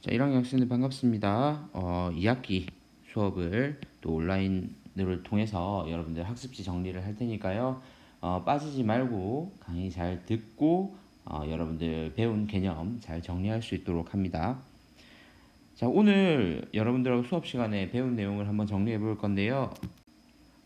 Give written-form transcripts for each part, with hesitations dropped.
자, 1학년 학생들 반갑습니다. 2학기 수업을 또 온라인으로 통해서 여러분들 학습지 정리를 할 테니까요. 빠지지 말고 강의 잘 듣고 여러분들 배운 개념 잘 정리할 수 있도록 합니다. 자, 오늘 여러분들하고 수업 시간에 배운 내용을 한번 정리해 볼 건데요.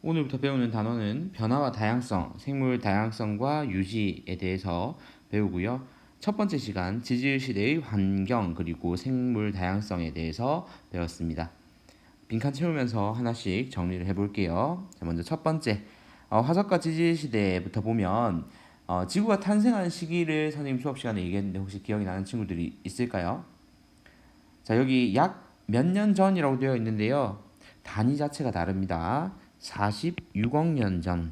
오늘부터 배우는 단어는 변화와 다양성, 생물 다양성과 유지에 대해서 배우고요. 첫 번째 시간 지질 시대의 환경 그리고 생물 다양성에 대해서 배웠습니다. 빈칸 채우면서 하나씩 정리를 해볼게요. 자, 먼저 첫 번째 화석과 지질 시대부터 보면 지구가 탄생한 시기를 선생님 수업 시간에 얘기했는데 혹시 기억이 나는 친구들이 있을까요? 자, 여기 약 몇 년 전이라고 되어 있는데요. 단위 자체가 다릅니다. 46억 년 전.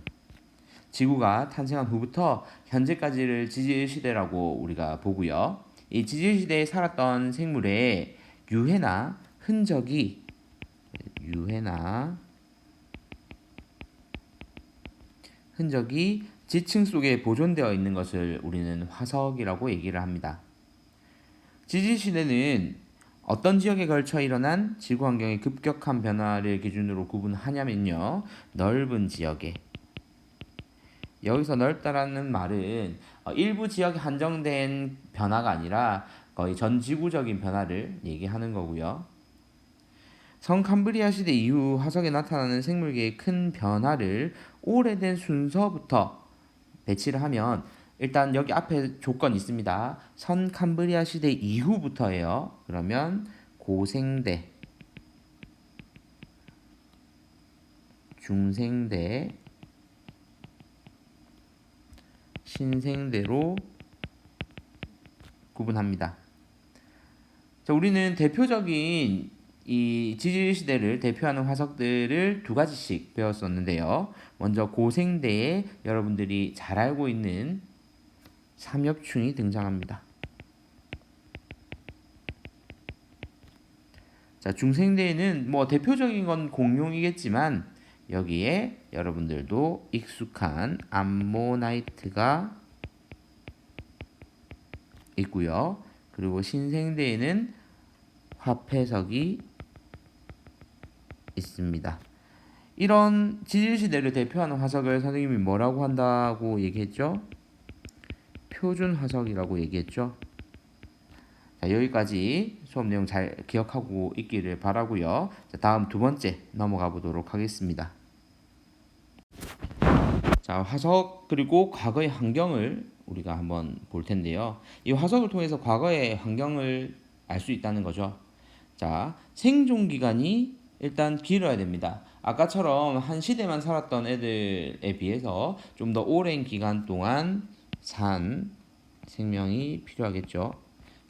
지구가 탄생한 후부터 현재까지를 지질시대라고 우리가 보고요. 이 지질시대에 살았던 생물의 유해나 흔적이 지층 속에 보존되어 있는 것을 우리는 화석이라고 얘기를 합니다. 지질시대는 어떤 지역에 걸쳐 일어난 지구 환경의 급격한 변화를 기준으로 구분하냐면요. 넓은 지역에 여기서 넓다라는 말은 일부 지역에 한정된 변화가 아니라 거의 전 지구적인 변화를 얘기하는 거고요. 성캄브리아 시대 이후 화석에 나타나는 생물계의 큰 변화를 오래된 순서부터 배치를 하면 일단 여기 앞에 조건이 있습니다. 선캄브리아 시대 이후부터예요. 그러면 고생대, 중생대, 신생대로 구분합니다. 자, 우리는 대표적인 이 지질 시대를 대표하는 화석들을 두 가지씩 배웠었는데요. 먼저 고생대에 여러분들이 잘 알고 있는 삼엽충이 등장합니다. 자, 중생대에는 뭐 대표적인 건 공룡이겠지만 여기에 여러분들도 익숙한 암모나이트가 있고요. 그리고 신생대에는 화폐석이 있습니다. 이런 지질시대를 대표하는 화석을 선생님이 뭐라고 한다고 얘기했죠? 표준 화석이라고 얘기했죠. 자, 여기까지 수업 내용 잘 기억하고 있기를 바라고요. 자, 다음 두 번째 넘어가 보도록 하겠습니다. 자, 화석 그리고 과거의 환경을 우리가 한번 볼 텐데요. 이 화석을 통해서 과거의 환경을 알 수 있다는 거죠. 자, 생존 기간이 일단 길어야 됩니다. 아까처럼 한 시대만 살았던 애들에 비해서 좀 더 오랜 기간 동안 산 생명이 필요하겠죠.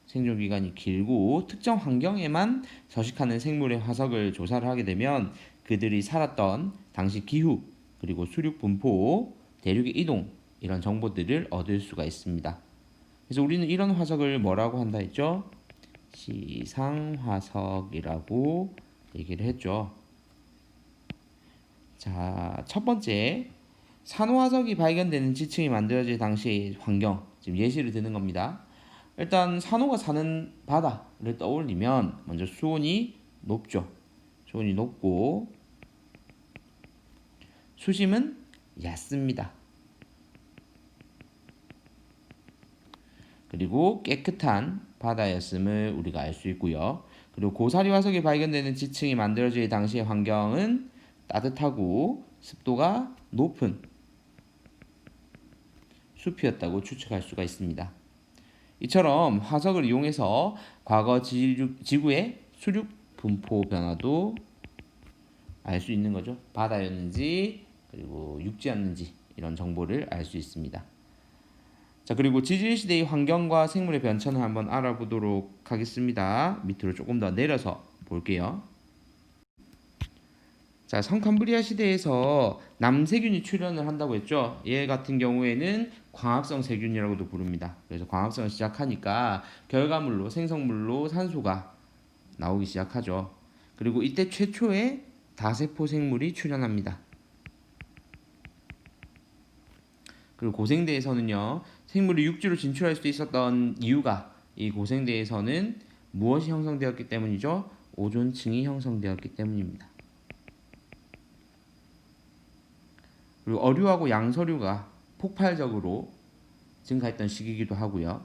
생존 기간이 길고 특정 환경에만 서식하는 생물의 화석을 조사를 하게 되면 그들이 살았던 당시 기후 그리고 수륙 분포, 대륙의 이동 이런 정보들을 얻을 수가 있습니다. 그래서 우리는 이런 화석을 뭐라고 한다 했죠? 시상화석이라고 얘기를 했죠. 자, 첫 번째 산호화석이 발견되는 지층이 만들어질 당시의 환경 지금 예시를 드는 겁니다. 일단 산호가 사는 바다를 떠올리면 먼저 수온이 높죠. 수온이 높고 수심은 얕습니다. 그리고 깨끗한 바다였음을 우리가 알 수 있고요. 그리고 고사리 화석이 발견되는 지층이 만들어질 당시의 환경은 따뜻하고 습도가 높은 숲이었다고 추측할 수가 있습니다. 이처럼 화석을 이용해서 과거 지구의 수륙 분포 변화도 알 수 있는 거죠. 바다였는지 그리고 육지였는지 이런 정보를 알 수 있습니다. 자, 그리고 지질시대의 환경과 생물의 변천을 한번 알아보도록 하겠습니다. 밑으로 조금 더 내려서 볼게요. 자, 성캄브리아 시대에서 남세균이 출현을 한다고 했죠. 얘 같은 경우에는 광합성 세균이라고도 부릅니다. 그래서 광합성을 시작하니까 결과물로 생성물로 산소가 나오기 시작하죠. 그리고 이때 최초의 다세포 생물이 출현합니다. 그리고 고생대에서는요, 생물이 육지로 진출할 수 있었던 이유가 이 고생대에서는 무엇이 형성되었기 때문이죠? 오존층이 형성되었기 때문입니다. 그리고 어류하고 양서류가 폭발적으로 증가했던 시기이기도 하고요.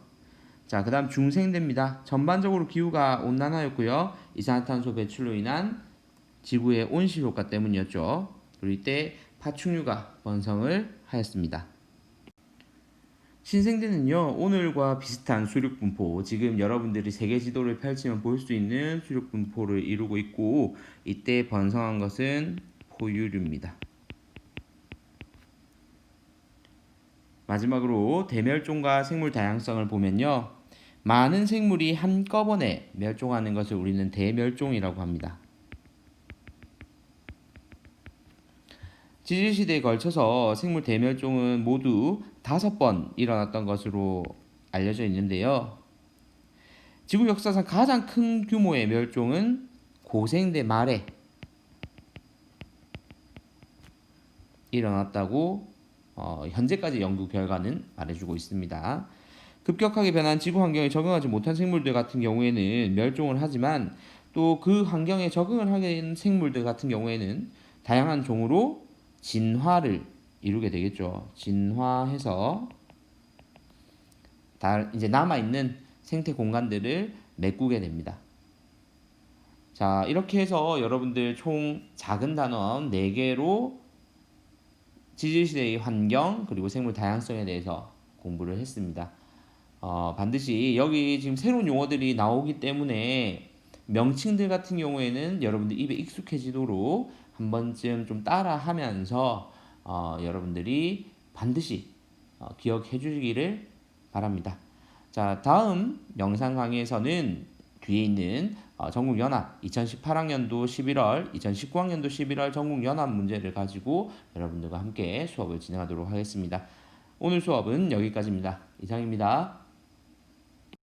자, 그 다음 중생대입니다. 전반적으로 기후가 온난화였고요. 이산화탄소 배출로 인한 지구의 온실 효과 때문이었죠. 그리고 이때 파충류가 번성을 하였습니다. 신생대는요, 오늘과 비슷한 수륙 분포, 지금 여러분들이 세계 지도를 펼치면 볼 수 있는 수륙 분포를 이루고 있고, 이때 번성한 것은 포유류입니다. 마지막으로 대멸종과 생물 다양성을 보면요, 많은 생물이 한꺼번에 멸종하는 것을 우리는 대멸종이라고 합니다. 지질시대에 걸쳐서 생물 대멸종은 모두 5번 일어났던 것으로 알려져 있는데요. 지구 역사상 가장 큰 규모의 멸종은 고생대 말에 일어났다고 현재까지 연구 결과는 말해주고 있습니다. 급격하게 변한 지구 환경에 적응하지 못한 생물들 같은 경우에는 멸종을 하지만 또 그 환경에 적응을 하게 된 생물들 같은 경우에는 다양한 종으로 진화를 이루게 되겠죠. 진화해서 이제 남아있는 생태 공간들을 메꾸게 됩니다. 자, 이렇게 해서 여러분들 총 작은 단원 4개로 지질시대의 환경 그리고 생물 다양성에 대해서 공부를 했습니다. 반드시 여기 지금 새로운 용어들이 나오기 때문에 명칭들 같은 경우에는 여러분들 입에 익숙해지도록 한 번쯤 좀 따라 하면서 여러분들이 반드시 기억해 주시기를 바랍니다. 자, 다음 영상 강의에서는 뒤에 있는 전국연합 2018학년도 11월, 2019학년도 11월 전국연합 문제를 가지고 여러분들과 함께 수업을 진행하도록 하겠습니다. 오늘 수업은 여기까지입니다. 이상입니다.